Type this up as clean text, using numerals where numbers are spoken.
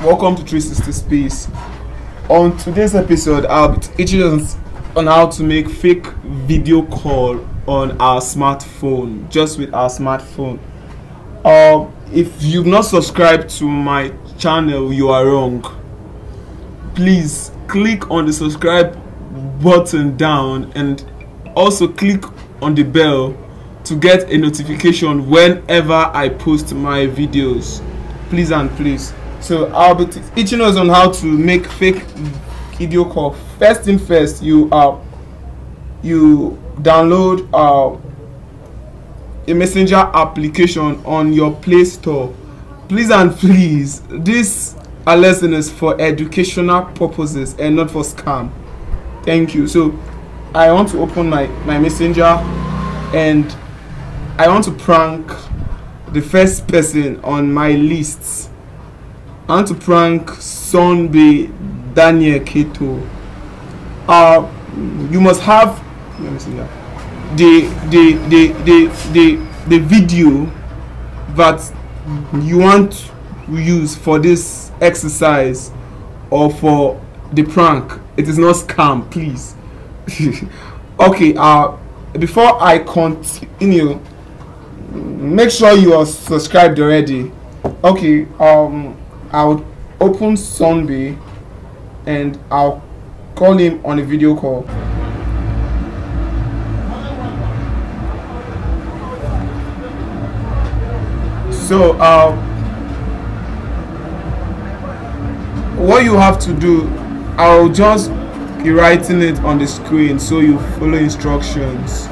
Welcome to 360 Space. On today's episode, I'll be teaching us on how to make fake video call on our smartphone, just with our smartphone. If you've not subscribed to my channel, you are wrong. Please click on the subscribe button down and also click on the bell to get a notification whenever I post my videos. Please and please. So I'll be teaching us on how to make fake video call. First thing first, you download a messenger application on your Play Store. Please and please, this lesson is for educational purposes and not for scam. Thank you. So I want to open my messenger and I want to prank the first person on my list. I want to prank Sunbe Daniel Keto. You must have, let me see that, the video that you want to use for this exercise or for the prank. It is not scam, please. Okay, before I continue, make sure you are subscribed already. Okay, I'll open Sunbe and I'll call him on a video call. So what you have to do, I'll just be writing it on the screen so you follow instructions.